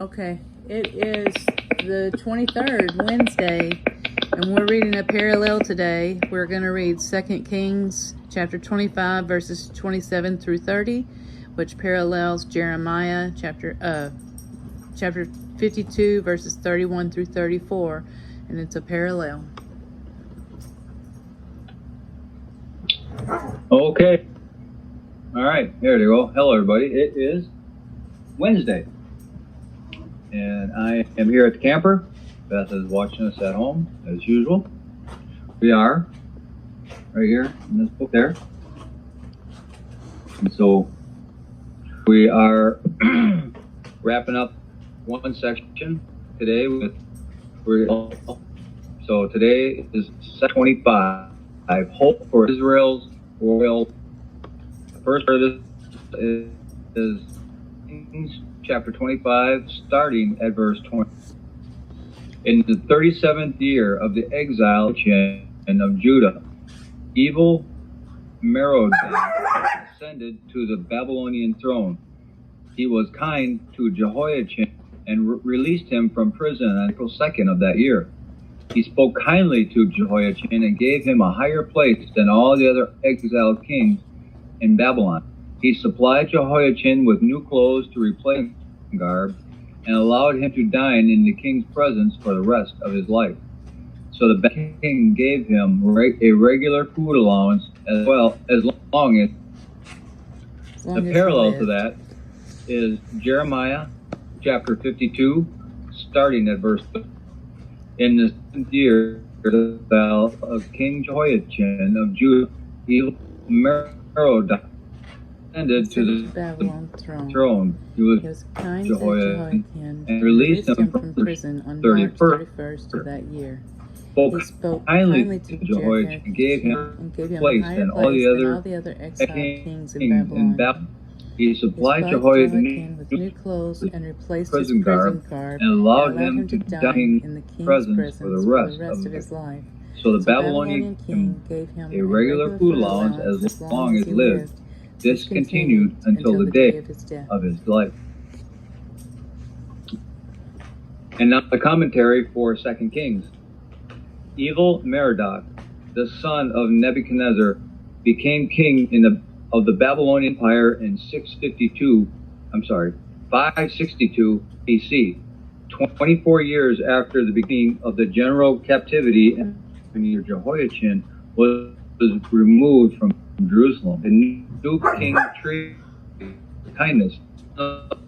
Okay, it is the 23rd, Wednesday, and we're reading a parallel today. We're going to read 2 Kings chapter 25, verses 27 through 30, which parallels Jeremiah chapter 52, verses 31 through 34, and it's a parallel. Okay. All right, there you go. Hello, everybody. It is Wednesday, and I am here at the camper. Beth is watching us at home, as usual. We are right here in this book there. And so we are wrapping up one section today with, so today is 25. Hope for Israel's royal. The first part of this is Kings chapter 25, starting at verse 20. In the 37th year of the exile of Judah, evil Merodach ascended to the Babylonian throne. He was kind to Jehoiachin and released him from prison on April 2nd of that year. He spoke kindly to Jehoiachin and gave him a higher place than all the other exiled kings in Babylon. He supplied Jehoiachin with new clothes to replace garb and allowed him to dine in the king's presence for the rest of his life. So the king gave him a regular food allowance as well as long as the parallel to that is Jeremiah chapter 52, starting at verse 30. In the 7th year of King Jehoiachin of Judah, evil Merodach ascended to the Babylon throne. He was kind to Jehoiachin and released him from prison on March 31st of that year. He spoke kindly to Jehoiachin and gave him a place than all the other exiled kings in Babylon. He supplied Jehoiachin with new clothes and replaced his prison garb and allowed him to dine in the king's presence for the rest of his life. So the Babylonian king gave him a regular food allowance as long as he lived. This continued until the day of his life. And now the commentary for 2 Kings. Evil Merodach, the son of Nebuchadnezzar, became king of the Babylonian Empire in 562 BC, 24 years after the beginning of the general captivity, and Jehoiachin was removed from Jerusalem. The new king treated kindness,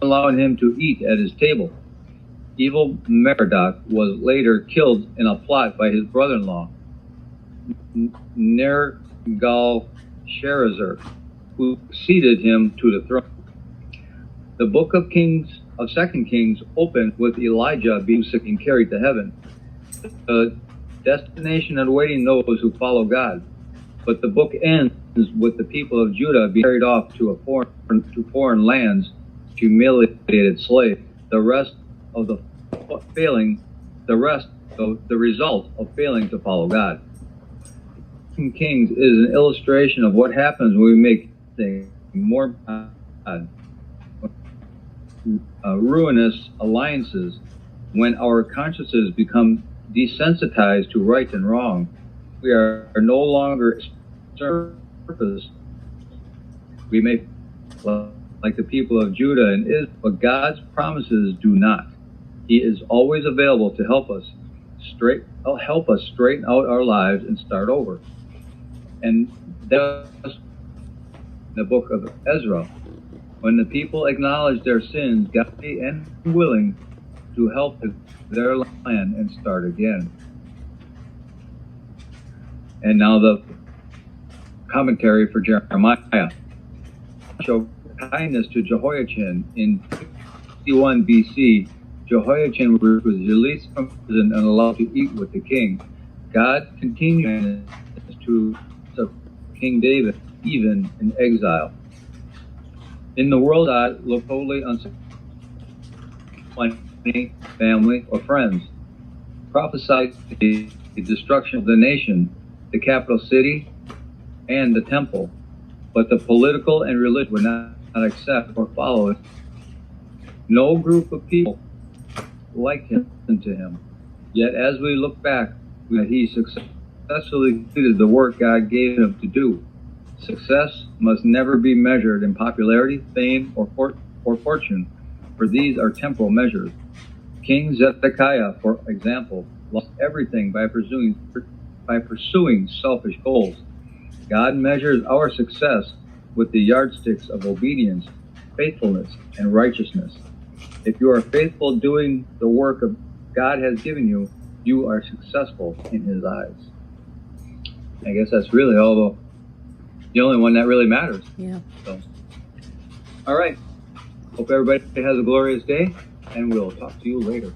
allowing him to eat at his table. Evil Merodach was later killed in a plot by his brother-in-law, Nergal-Sharezer, who succeeded him to the throne. The book of 2 Kings opened with Elijah being sick and carried to heaven, the destination awaiting those who follow God. But the book ends with the people of Judah being carried off to foreign lands, humiliated slaves. The result of failing to follow God. 2 Kings is an illustration of what happens when we make things more ruinous alliances, when our consciences become desensitized to right and wrong. We are no longer surface. We may like the people of Judah and Israel, but God's promises do not. He is always available to help us straighten out our lives and start over. And that's the book of Ezra. When the people acknowledge their sins, God and willing to help their land and start again. And now the commentary for Jeremiah. Show kindness to Jehoiachin. In 61 BC, Jehoiachin was released from prison and allowed to eat with the king. God continued to King David, even in exile. In the world, God looked totally unsuccessful. Family, or friends. Prophesied the destruction of the nation, the capital city, and the temple. But the political and religion would not accept or follow it. No group of people liked him to him. Yet as we look back, he successfully completed the work God gave him to do. Success must never be measured in popularity, fame, or fortune, for these are temporal measures. King Zedekiah, for example, lost everything by pursuing selfish goals. God measures our success with the yardsticks of obedience, faithfulness, and righteousness. If you are faithful doing the work of God has given you, you are successful in His eyes. I guess that's really the only one that really matters. Yeah. So, all right. Hope everybody has a glorious day, and we'll talk to you later.